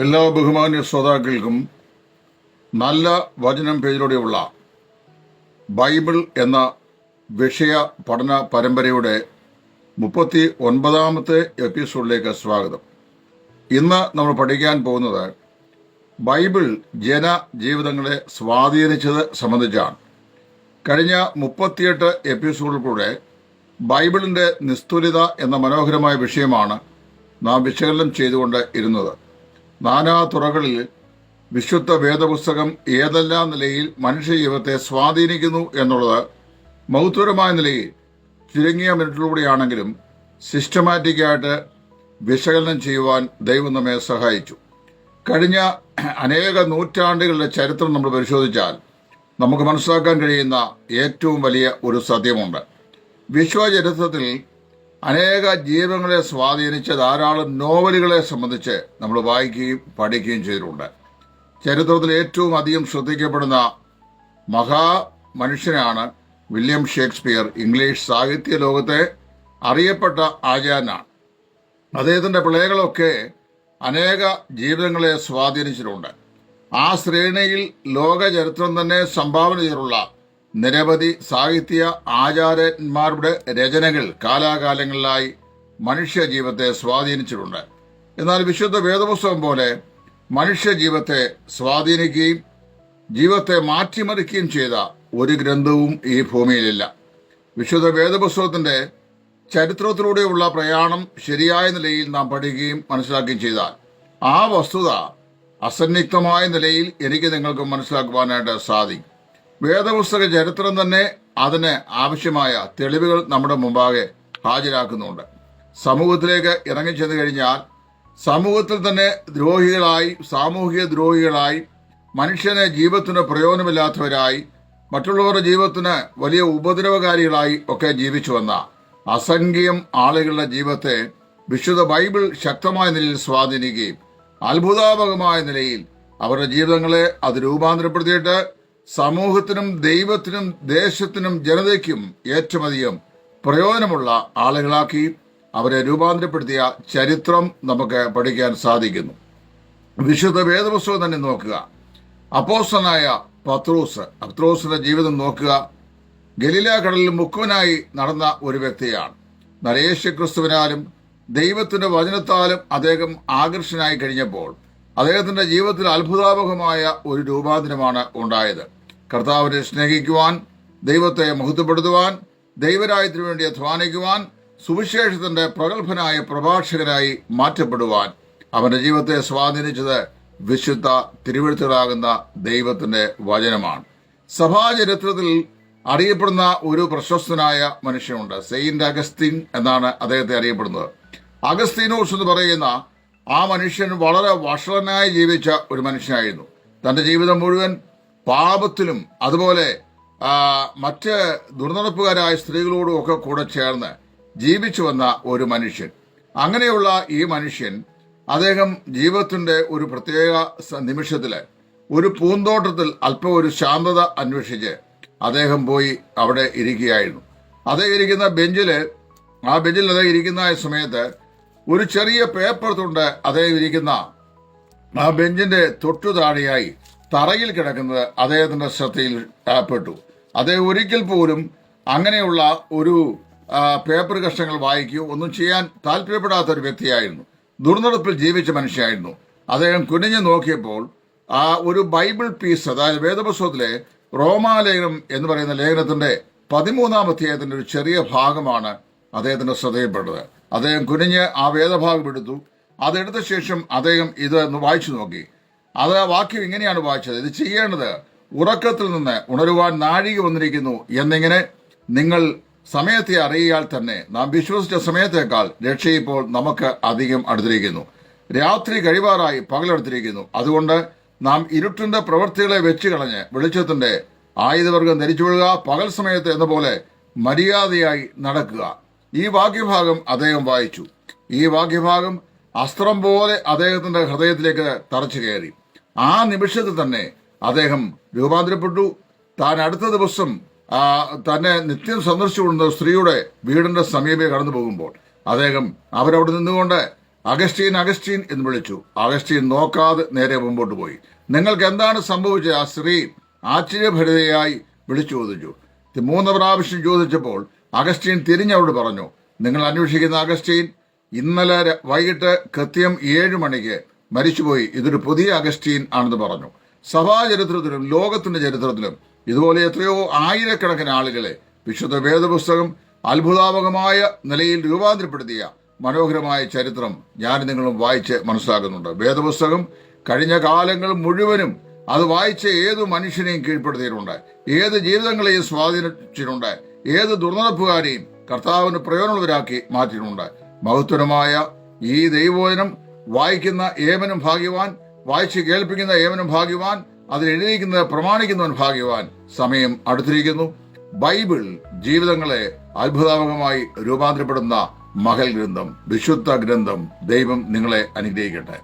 എല്ലാ ബഹുമാന്യ ശ്രോതാക്കൾക്കും നല്ല വചനം പേജിലൂടെയുള്ള ബൈബിൾ എന്ന വിഷയ പഠന പരമ്പരയുടെ 39ാമത്തെ എപ്പിസോഡിലേക്ക് സ്വാഗതം. ഇന്ന് നമ്മൾ പഠിക്കാൻ പോകുന്നത് ബൈബിൾ ജനജീവിതങ്ങളെ സ്വാധീനിച്ചത് സംബന്ധിച്ചാണ്. കഴിഞ്ഞ 38 എപ്പിസോഡിലൂടെ ബൈബിളിന്റെ നിസ്തുലിത എന്ന മനോഹരമായ വിഷയമാണ് നാം വിശകലനം ചെയ്തുകൊണ്ട് ഇരുന്നത്. നാനാ തുറകളിൽ വിശുദ്ധ വേദപുസ്തകം ഏതെല്ലാം നിലയിൽ മനുഷ്യജീവിതത്തെ സ്വാധീനിക്കുന്നു എന്നുള്ളത് മഹത്വരമായ നിലയിൽ ചുരുങ്ങിയ മിനിറ്റിലൂടെയാണെങ്കിലും സിസ്റ്റമാറ്റിക്കായിട്ട് വിശകലനം ചെയ്യുവാൻ ദൈവം നമ്മെ സഹായിച്ചു. കഴിഞ്ഞ അനേക നൂറ്റാണ്ടുകളുടെ ചരിത്രം നമ്മൾ പരിശോധിച്ചാൽ നമുക്ക് മനസ്സിലാക്കാൻ കഴിയുന്ന ഏറ്റവും വലിയ ഒരു സത്യമുണ്ട്. വിശ്വചരിത്രത്തിൽ അനേക ജീവിതങ്ങളെ സ്വാധീനിച്ച ധാരാളം നോവലുകളെ സംബന്ധിച്ച് നമ്മൾ വായിക്കുകയും പഠിക്കുകയും ചെയ്തിട്ടുണ്ട്. ചരിത്രത്തിൽ ഏറ്റവും അധികം ശ്രദ്ധിക്കപ്പെടുന്ന മനുഷ്യനാണ് വില്യം ഷേക്സ്പിയർ. ഇംഗ്ലീഷ് സാഹിത്യ ലോകത്തെ അറിയപ്പെട്ട ആചാര്യനാണ്. അദ്ദേഹത്തിന്റെ പ്ലേകളൊക്കെ അനേക ജീവിതങ്ങളെ സ്വാധീനിച്ചിട്ടുണ്ട്. ആ ശ്രേണിയിൽ ലോക ചരിത്രം തന്നെ സംഭാവന ചെയ്തിട്ടുള്ള നിരവധി സാഹിത്യ ആചാര്യന്മാരുടെ രചനകൾ കാലാകാലങ്ങളിലായി മനുഷ്യ ജീവിതത്തെ സ്വാധീനിച്ചിട്ടുണ്ട്. എന്നാൽ വിശുദ്ധ വേദപുസ്തകം പോലെ മനുഷ്യ ജീവിതത്തെ സ്വാധീനിക്കുകയും ജീവിതത്തെ മാറ്റിമറിക്കുകയും ചെയ്ത ഒരു ഗ്രന്ഥവും ഈ ഭൂമിയിലില്ല. വിശുദ്ധ വേദപുസ്തകത്തിന്റെ ചരിത്രത്തിലൂടെയുള്ള പ്രയാണം ശരിയായ നിലയിൽ നാം പഠിക്കുകയും മനസ്സിലാക്കുകയും ചെയ്താൽ ആ വസ്തുത അസന്നിഗ്ധമായ നിലയിൽ എനിക്ക് നിങ്ങൾക്ക് മനസ്സിലാക്കുവാനായിട്ട് സാധിക്കും. വേദപുസ്തക ചരിത്രം തന്നെ അതിന് ആവശ്യമായ തെളിവുകൾ നമ്മുടെ മുമ്പാകെ ഹാജരാക്കുന്നുണ്ട്. സമൂഹത്തിലേക്ക് ഇറങ്ങിച്ചെന്നു കഴിഞ്ഞാൽ സമൂഹത്തിൽ തന്നെ സാമൂഹിക ദ്രോഹികളായി, മനുഷ്യന് ജീവിതത്തിന് പ്രയോജനമില്ലാത്തവരായി, മറ്റുള്ളവരുടെ ജീവിതത്തിന് വലിയ ഉപദ്രവകാരികളായി ഒക്കെ ജീവിച്ചു വന്ന അസംഖ്യം ആളുകളുടെ ജീവിതത്തെ വിശുദ്ധ ബൈബിൾ ശക്തമായ നിലയിൽ സ്വാധീനിക്കുകയും അത്ഭുതാപകമായ നിലയിൽ അവരുടെ ജീവിതങ്ങളെ അത് രൂപാന്തരപ്പെടുത്തിയിട്ട് സമൂഹത്തിനും ദൈവത്തിനും ദേശത്തിനും ജനതയ്ക്കും ഏറ്റവും അധികം പ്രയോജനമുള്ള ആളുകളാക്കി അവരെ രൂപാന്തരപ്പെടുത്തിയ ചരിത്രം നമുക്ക് പഠിക്കാൻ സാധിക്കുന്നു. വിശുദ്ധ വേദപുസ്തകം തന്നെ നോക്കുക. അപ്പോസ്തലനായ പത്രോസിന്റെ ജീവിതം നോക്കുക. ഗലീല കടലിൽ മുക്കുവനായി നടന്ന ഒരു വ്യക്തിയാണ്. യേശുക്രിസ്തുവിനാലും ദൈവത്തിന്റെ വചനത്താലും അദ്ദേഹം ആകർഷനായി കഴിഞ്ഞപ്പോൾ അദ്ദേഹത്തിന്റെ ജീവിതത്തിൽ അത്ഭുതാപകമായ ഒരു രൂപാന്തരമാണ് ഉണ്ടായത്. കർത്താവിനെ സ്നേഹിക്കുവാൻ, ദൈവത്തെ മഹത്വപ്പെടുത്തുവാൻ, ദൈവരാജ്യത്തിനു വേണ്ടി അധ്വാനിക്കുവാൻ, സുവിശേഷത്തിന്റെ പ്രഗത്ഭനായ പ്രഭാഷകനായി മാറ്റപ്പെടുവാൻ അവന്റെ ജീവിതത്തെ സ്വാധീനിച്ചത് വിശുദ്ധ തിരുവെഴുത്തുകളാകുന്ന ദൈവത്തിന്റെ വചനമാണ്. സഭാചരിത്രത്തിൽ അറിയപ്പെടുന്ന ഒരു പ്രശസ്തനായ മനുഷ്യനുണ്ട്. സെയിന്റ് അഗസ്തീൻ എന്നാണ് അദ്ദേഹത്തെ അറിയപ്പെടുന്നത്. അഗസ്തീനോസ് എന്ന് പറയുന്ന ആ മനുഷ്യൻ വളരെ വഷളനായി ജീവിച്ച ഒരു മനുഷ്യനായിരുന്നു. തന്റെ ജീവിതം മുഴുവൻ പാപത്തിലും അതുപോലെ മറ്റ് ദുർനടപ്പുകാരായ സ്ത്രീകളോടും ഒക്കെ കൂടെ ചേർന്ന് ജീവിച്ചു വന്ന ഒരു മനുഷ്യൻ. അങ്ങനെയുള്ള ഈ മനുഷ്യൻ അദ്ദേഹം ജീവിതത്തിന്റെ ഒരു പ്രത്യേക നിമിഷത്തില് ഒരു പൂന്തോട്ടത്തിൽ അല്പം ഒരു ശാന്തത അന്വേഷിച്ച് അദ്ദേഹം പോയി അവിടെ ഇരിക്കുകയായിരുന്നു. അദ്ദേഹം ഇരിക്കുന്ന ബെഞ്ചിൽ അദ്ദേഹം ഇരിക്കുന്ന സമയത്ത് ഒരു ചെറിയ പേപ്പർ തുണ്ട് അദ്ദേഹം ഇരിക്കുന്ന ആ ബെഞ്ചിന്റെ തൊട്ടു താഴെയായി തറയിൽ കിടക്കുന്നത് അദ്ദേഹത്തിന്റെ ശ്രദ്ധയിൽ പെട്ടു. അദ്ദേഹം ഒരിക്കൽ പോലും അങ്ങനെയുള്ള ഒരു പേപ്പർ കഷ്ണങ്ങൾ വായിക്കുകയോ ഒന്നും ചെയ്യാൻ താല്പര്യപ്പെടാത്ത ഒരു വ്യക്തിയായിരുന്നു. ദുർനടപ്പിൽ ജീവിച്ച മനുഷ്യനായിരുന്നു. അദ്ദേഹം കുനിഞ്ഞു നോക്കിയപ്പോൾ ആ ഒരു ബൈബിൾ പീസ്, അതായത് വേദപുസ്തകത്തിലെ റോമാലേഖനം എന്ന് പറയുന്ന ലേഖനത്തിന്റെ 13-ാം അധ്യായത്തിന്റെ ഒരു ചെറിയ ഭാഗമാണ് അദ്ദേഹത്തിന്റെ ശ്രദ്ധയിൽപ്പെട്ടത്. അദ്ദേഹം കുനിഞ്ഞ് ആ വേദഭാഗം എടുത്തു. അതെടുത്ത ശേഷം അദ്ദേഹം ഇത് വായിച്ചു നോക്കി. അത് വാക്യം ഇങ്ങനെയാണ് വായിച്ചത്: ഇത് ചെയ്യേണ്ടത് ഉറക്കത്തിൽ നിന്ന് ഉണരുവാൻ നാഴിക വന്നിരിക്കുന്നു എന്നിങ്ങനെ നിങ്ങൾ സമയത്തെ അറിയാൽ തന്നെ നാം വിശ്വസിച്ച സമയത്തേക്കാൾ രക്ഷ ഇപ്പോൾ നമുക്ക് അധികം അടുത്തിരിക്കുന്നു. രാത്രി കഴിവാറായി പകലെടുത്തിരിക്കുന്നു. അതുകൊണ്ട് നാം ഇരുട്ടിന്റെ പ്രവൃത്തികളെ വെച്ച് കളഞ്ഞ് വെളിച്ചത്തിന്റെ ആയുധവർഗം ധരിച്ചുകൊള്ളുക. പകൽ സമയത്ത് എന്ന പോലെ മര്യാദയായി നടക്കുക. ഈ വാക്യഭാഗം അദ്ദേഹം വായിച്ചു. ഈ വാക്യഭാഗം അസ്ത്രം പോലെ അദ്ദേഹത്തിന്റെ ഹൃദയത്തിലേക്ക് തറച്ചു കയറി. ആ നിമിഷത്തിൽ തന്നെ അദ്ദേഹം രൂപാന്തരപ്പെട്ടു. താൻ അടുത്ത ദിവസം തന്നെ നിത്യം സന്ദർശിച്ചുകൊണ്ട് സ്ത്രീയുടെ വീടിന്റെ സമീപേ കടന്നു പോകുമ്പോൾ അദ്ദേഹം അവരവിടെ നിന്നുകൊണ്ട് അഗസ്റ്റീൻ അഗസ്റ്റീൻ എന്ന് വിളിച്ചു. അഗസ്റ്റീൻ നോക്കാതെ നേരെ മുമ്പോട്ട് പോയി. നിങ്ങൾക്ക് എന്താണ് സംഭവിച്ചത്? ആ സ്ത്രീ ആശ്ചര്യഭരിതയായി വിളിച്ചു ചോദിച്ചു. 3 പ്രാവശ്യം ചോദിച്ചപ്പോൾ അഗസ്റ്റീൻ തിരിഞ്ഞവരോട് പറഞ്ഞു, നിങ്ങൾ അന്വേഷിക്കുന്ന അഗസ്റ്റീൻ ഇന്നലെ വൈകിട്ട് കൃത്യം 7 മണിക്ക് മരിച്ചുപോയി. ഇതൊരു പുതിയ അഗസ്റ്റീൻ ആണെന്ന് പറഞ്ഞു. സഭാചരിത്രത്തിലും ലോകത്തിന്റെ ചരിത്രത്തിലും ഇതുപോലെ എത്രയോ ആയിരക്കണക്കിന് ആളുകളെ വിശുദ്ധ വേദപുസ്തകം അത്ഭുതാപകമായ നിലയിൽ രൂപാന്തരപ്പെടുത്തിയ മനോഹരമായ ചരിത്രം ഞാൻ നിങ്ങളും വായിച്ച് മനസ്സിലാക്കുന്നുണ്ട്. വേദപുസ്തകം കഴിഞ്ഞ കാലങ്ങൾ മുഴുവനും അത് വായിച്ച ഏത് മനുഷ്യനെയും കീഴ്പ്പെടുത്തിയിട്ടുണ്ട്, ഏത് ജീവിതങ്ങളെയും സ്വാധീനിച്ചിട്ടുണ്ട്, ഏത് ദുർനടപ്പുകാരെയും കർത്താവിന് പ്രയോജനമുള്ളവരാക്കി മാറ്റിയിട്ടുണ്ട്. മഹത്വരമായ ഈ ദൈവവചനം വായിക്കുന്ന ഏവനും ഭാഗ്യവാൻ, വായിച്ച് കേൾപ്പിക്കുന്ന ഏവനും ഭാഗ്യവാൻ, അതിൽ എഴുതിയിരിക്കുന്നത് പ്രമാണിക്കുന്നവൻ ഭാഗ്യവാൻ. സമയം അടുത്തിരിക്കുന്നു. ബൈബിൾ ജീവിതങ്ങളെ അത്ഭുതാപകമായി രൂപാന്തരപ്പെടുന്ന മഹൽ ഗ്രന്ഥം, വിശുദ്ധ ഗ്രന്ഥം. ദൈവം നിങ്ങളെ അനുഗ്രഹിക്കട്ടെ.